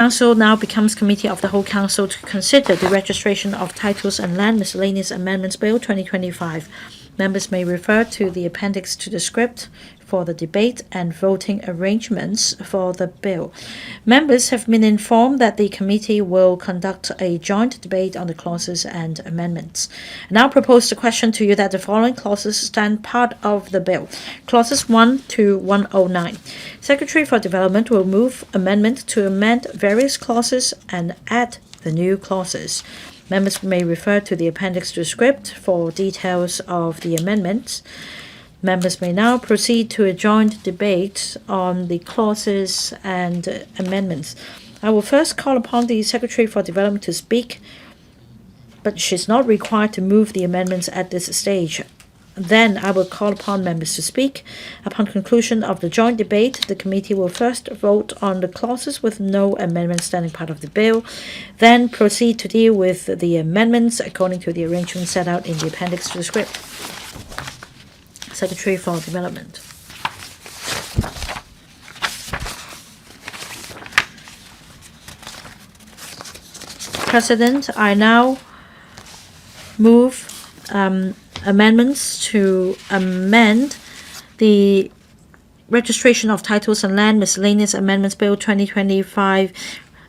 Council now becomes Committee of the Whole Council to consider the registration of titles and land miscellaneous amendments Bill 2025. Members may refer to the appendix to the script for the debate and voting arrangements for the bill. Members have been informed that the committee will conduct a joint debate on the clauses and amendments. I now propose the question to you that the following clauses stand part of the bill. Clauses 1 to 109. Secretary for Development will move amendment to amend various clauses and add the new clauses. Members may refer to the appendix to the script for details of the amendments. Members may now proceed to a joint debate on the clauses and amendments. I will first call upon the Secretary for Development to speak, but she's not required to move the amendments at this stage. Then I will call upon members to speak. Upon conclusion of the joint debate, the committee will first vote on the clauses with no amendments standing part of the bill, then proceed to deal with the amendments according to the arrangement set out in the appendix to the script. Secretary for Development. President, I now move amendments to amend the registration of titles and land miscellaneous amendments Bill 2025,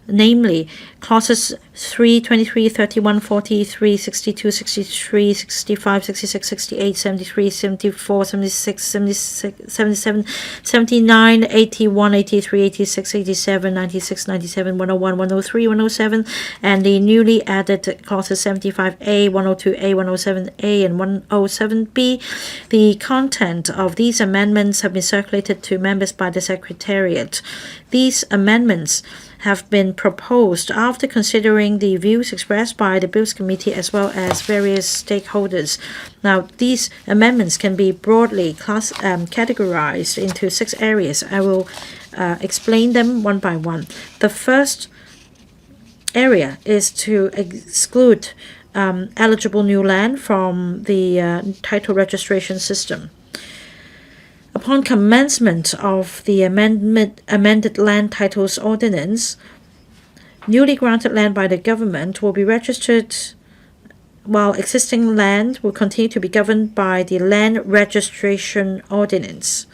namely clauses 3, 23, 31, 43, 62, 63, 65, 66, 68, 73, 74, 76, 76, 77, 79, 81, 83, 86, 87, 96, 97, 101, 103, 107, and the newly added clauses 75A, 102A, 107A, and 107B. The content of these amendments have been circulated to members by the Secretariat. These amendments have been proposed after considering the views expressed by the Bills Committee as well as various stakeholders. Now, these amendments can be broadly categorized into 6 areas. I will explain them one by one. The first area is to exclude eligible new land from the title registration system. Upon commencement of the amended land titles ordinance, newly granted land by the government will be registered, while existing land will continue to be governed by the land registration ordinance.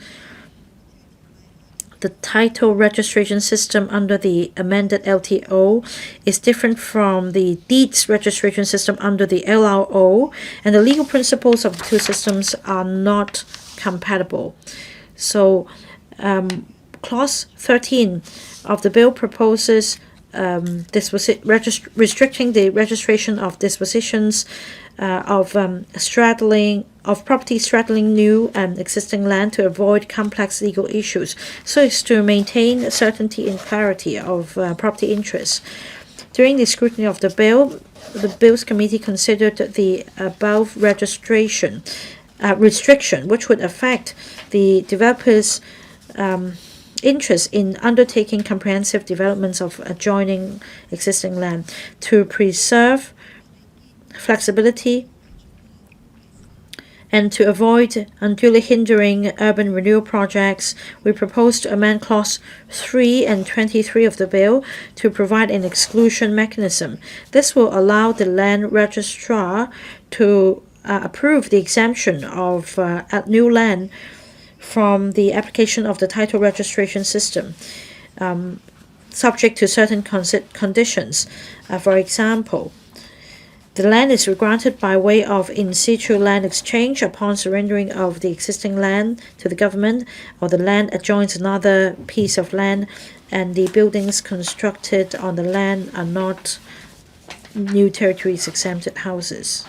The title registration system under the amended LTO is different from the deeds registration system under the LRO, and the legal principles of the two systems are not compatible. So clause 13 of the bill proposes restricting the registration of dispositions of property straddling new and existing land to avoid complex legal issues, so as to maintain certainty and clarity of property interests. During the scrutiny of the bill, the Bills Committee considered the above restriction, which would affect the developers' interest in undertaking comprehensive developments of adjoining existing land. To preserve flexibility and to avoid unduly hindering urban renewal projects, we propose to amend Clause 3 and 23 of the bill to provide an exclusion mechanism. This will allow the land registrar to approve the exemption of new land from the application of the title registration system, subject to certain conditions. For example, the land is granted by way of in situ land exchange upon surrendering of the existing land to the government, or the land adjoins another piece of land and the buildings constructed on the land are not new territories exempted houses.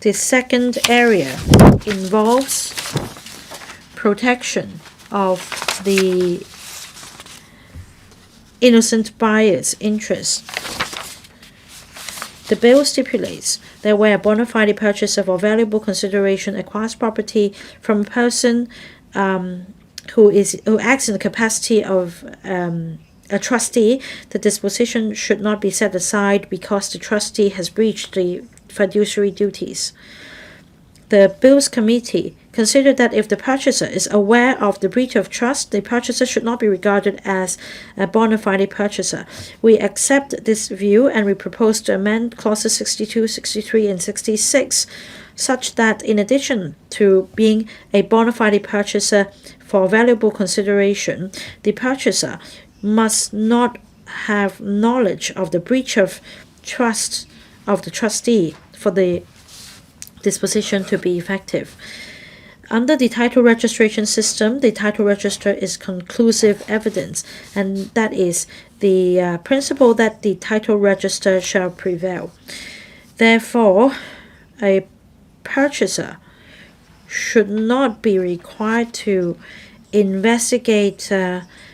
The second area involves protection of the innocent buyer's interest. The bill stipulates that where a bona fide purchaser for valuable consideration acquires property from a person who acts in the capacity of a trustee, the disposition should not be set aside because the trustee has breached the fiduciary duties. The Bills Committee consider that if the purchaser is aware of the breach of trust, the purchaser should not be regarded as a bona fide purchaser. We accept this view and we propose to amend clauses 62, 63, and 66 such that in addition to being a bona fide purchaser for valuable consideration, the purchaser must not have knowledge of the breach of trust of the trustee for the disposition to be effective. Under the title registration system, the title register is conclusive evidence, and that is the principle that the title register shall prevail. Therefore, a purchaser should not be required to investigate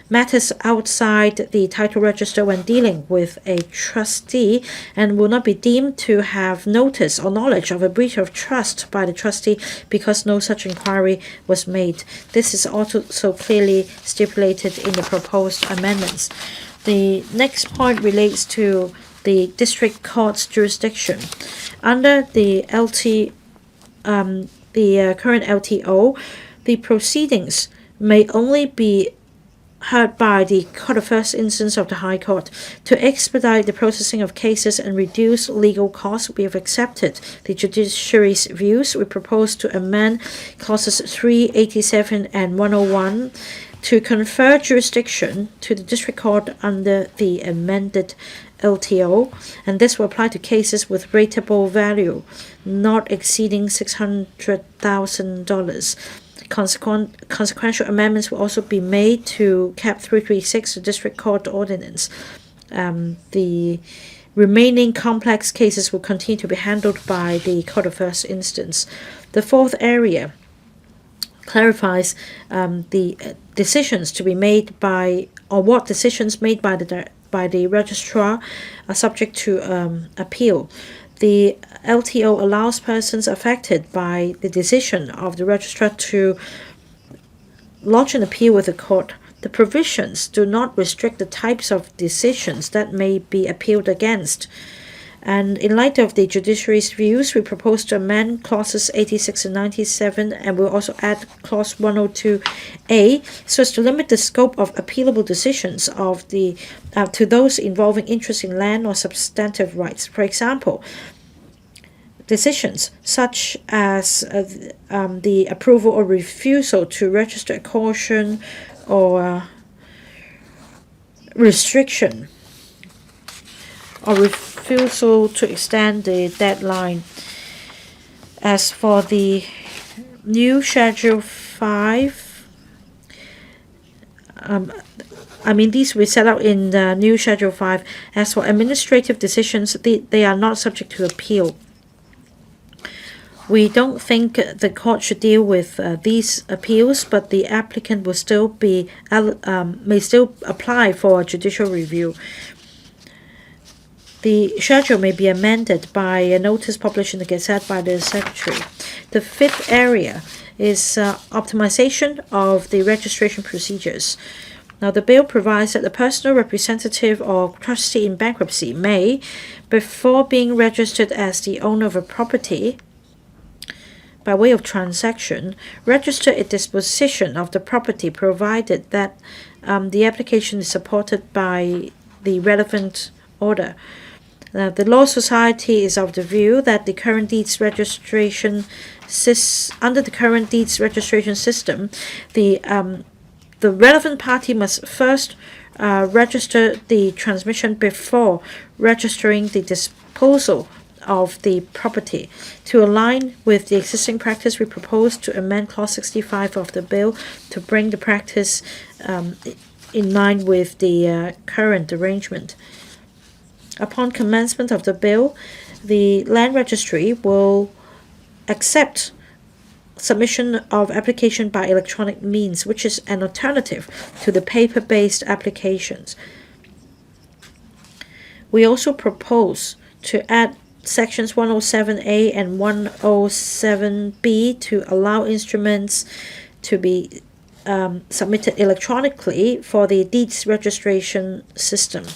matters outside the title register when dealing with a trustee, and will not be deemed to have notice or knowledge of a breach of trust by the trustee because no such inquiry was made. This is also clearly stipulated in the proposed amendments. The next point relates to the district court's jurisdiction. Under the current LTO, the proceedings may only be heard by the Court of First Instance of the High Court. To expedite the processing of cases and reduce legal costs, we have accepted the judiciary's views. We propose to amend clauses 3, 87, and 101 to confer jurisdiction to the district court under the amended LTO, and this will apply to cases with rateable value not exceeding $600,000. Consequential amendments will also be made to Cap 336, the District Court Ordinance. The remaining complex cases will continue to be handled by the Court of First Instance. The fourth area clarifies the decisions to be made by, or what decisions made by the registrar are subject to appeal. The LTO allows persons affected by the decision of the registrar to lodge an appeal with the court. The provisions do not restrict the types of decisions that may be appealed against. And in light of the judiciary's views, we propose to amend clauses 86 and 97, and we'll also add clause 102A so as to limit the scope of appealable decisions of the to those involving interest in land or substantive rights. For example, decisions such as the approval or refusal to register a caution or restriction or refusal to extend the deadline. As for the new Schedule 5, these we set out in the new Schedule 5. As for administrative decisions, they are not subject to appeal. We don't think the court should deal with these appeals, but the applicant will still be may still apply for judicial review. The schedule may be amended by a notice published in the Gazette by the Secretary. The fifth area is optimization of the registration procedures. Now, the bill provides that the personal representative or trustee in bankruptcy may, before being registered as the owner of a property, by way of transaction, register a disposition of the property provided that the application is supported by the relevant order. The Law Society is of the view that the current deeds registration under the current deeds registration system, the relevant party must first register the transmission before registering the disposal of the property. To align with the existing practice, we propose to amend Clause 65 of the bill to bring the practice in line with the current arrangement. Upon commencement of the bill, the Land Registry will accept submission of application by electronic means, which is an alternative to the paper-based applications. We also propose to add Sections 107A and 107B to allow instruments to be submitted electronically for the deeds registration system.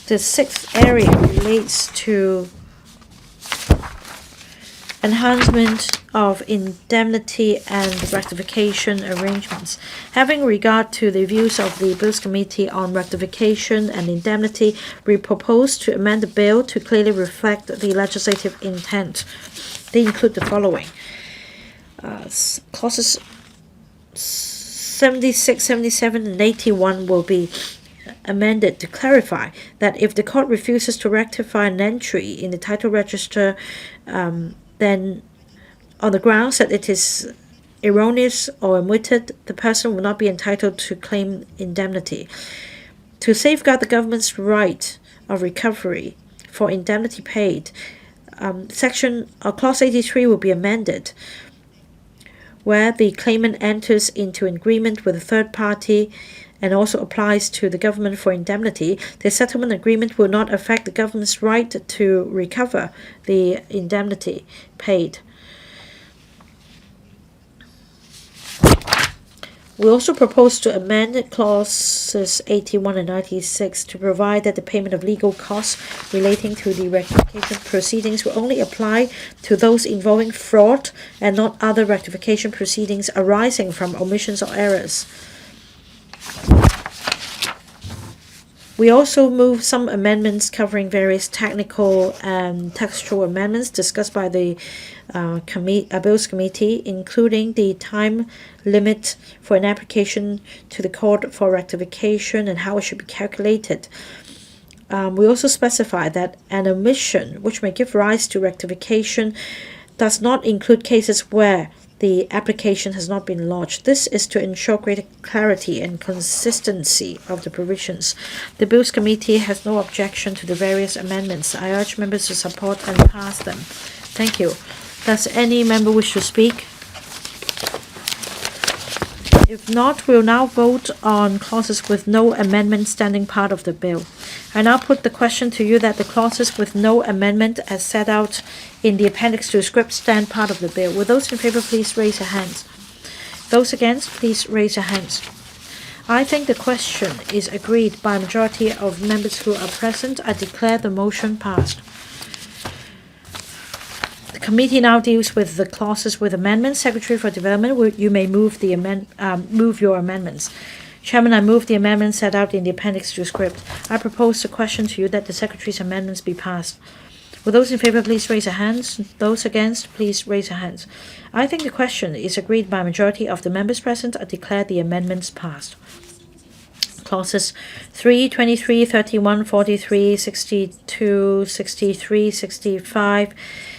The sixth area relates to enhancement of indemnity and rectification arrangements. Having regard to the views of the Bills Committee on rectification and indemnity, we propose to amend the bill to clearly reflect the legislative intent. They include the following. Clauses 76, 77, and 81 will be amended to clarify that if the court refuses to rectify an entry in the title register, then on the grounds that it is erroneous or omitted, the person will not be entitled to claim indemnity. To safeguard the government's right of recovery for indemnity paid, Clause 83 will be amended, where the claimant enters into agreement with a third party and also applies to the government for indemnity. The settlement agreement will not affect the government's right to recover the indemnity paid. We also propose to amend clauses 81 and 96 to provide that the payment of legal costs relating to the rectification proceedings will only apply to those involving fraud and not other rectification proceedings arising from omissions or errors. We also move some amendments covering various technical and textual amendments discussed by the Bills Committee, including the time limit for an application to the court for rectification and how it should be calculated. We also specify that an omission which may give rise to rectification does not include cases where the application has not been lodged. This is to ensure greater clarity and consistency of the provisions. The Bills Committee has no objection to the various amendments. I urge members to support and pass them. Thank you. Does any member wish to speak? If not, we'll now vote on clauses with no amendment standing part of the bill. I now put the question to you that the clauses with no amendment as set out in the appendix to the script stand part of the bill. Will those in favor please raise your hands? Those against, please raise your hands. I think the question is agreed by a majority of members who are present. I declare the motion passed. The committee now deals with the clauses with amendments. Secretary for Development, you may move your amendments. Chairman, I move the amendments set out in the appendix to the script. I propose the question to you that the Secretary's amendments be passed. Will those in favor please raise your hands? Those against, please raise your hands. I think the question is agreed by a majority of the members present. I declare the amendments passed. Clauses 3, 23, 31, 43, 62, 63, 65,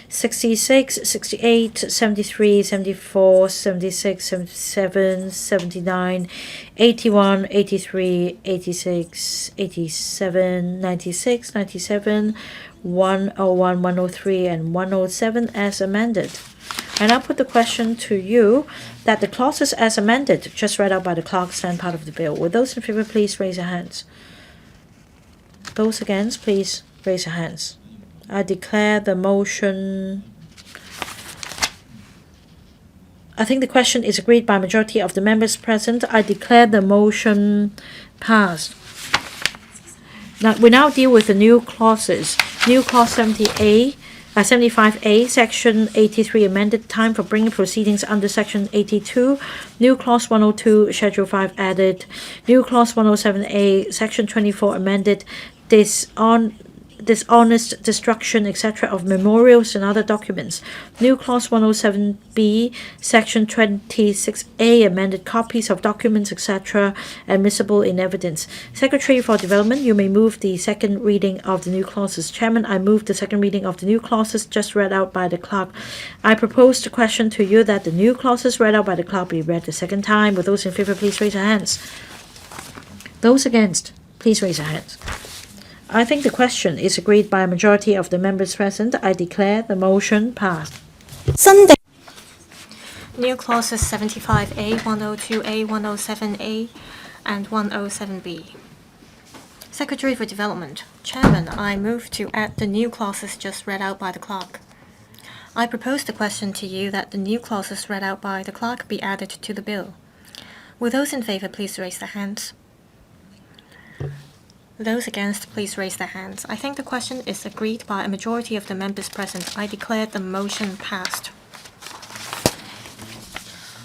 66, 68, 73, 74, 76, 77, 79, 81, 83, 86, 87, 96, 97, 101, 103, and 107 as amended. I now put the question to you that the clauses as amended, just read out by the clerk, stand part of the bill. Will those in favor please raise your hands? Those against, please raise your hands. I declare the motion. I think the question is agreed by a majority of the members present. I declare the motion passed. Now we now deal with the new clauses. New clause 75A, Section 83 amended, time for bringing proceedings under Section 82. New clause 102, Schedule 5 added. New clause 107A, Section 24 amended, dishonest destruction, etc. of memorials and other documents. New clause 107B, Section 26A amended, copies of documents, etc. admissible in evidence. Secretary for Development, you may move the second reading of the new clauses. Chairman, I move the second reading of the new clauses just read out by the clerk. I propose the question to you that the new clauses read out by the clerk be read the second time. Will those in favor please raise your hands? Those against, please raise your hands. I think the question is agreed by a majority of the members present. I declare the motion passed. Sunday. New clauses 75A, 102A, 107A, and 107B. Secretary for Development. Chairman, I move to add the new clauses just read out by the clerk. I propose the question to you that the new clauses read out by the clerk be added to the bill. Will those in favor please raise their hands? Those against, please raise their hands. I think the question is agreed by a majority of the members present. I declare the motion passed.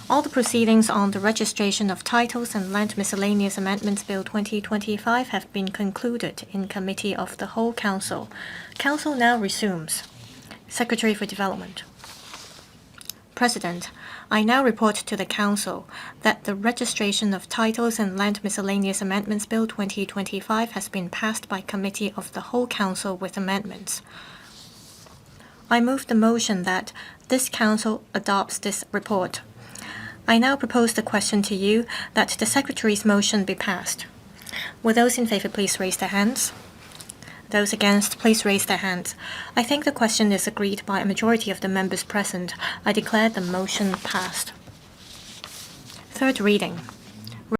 All the proceedings on the registration of titles and land miscellaneous amendments Bill 2025 have been concluded in Committee of the Whole Council. Council now resumes. Secretary for Development. President, I now report to the Council that the registration of titles and land miscellaneous amendments Bill 2025 has been passed by Committee of the Whole Council with amendments. I move the motion that this Council adopts this report. I now propose the question to you that the Secretary's motion be passed. Will those in favor please raise their hands? Those against, please raise their hands. I think the question is agreed by a majority of the members present. I declare the motion passed. Third reading.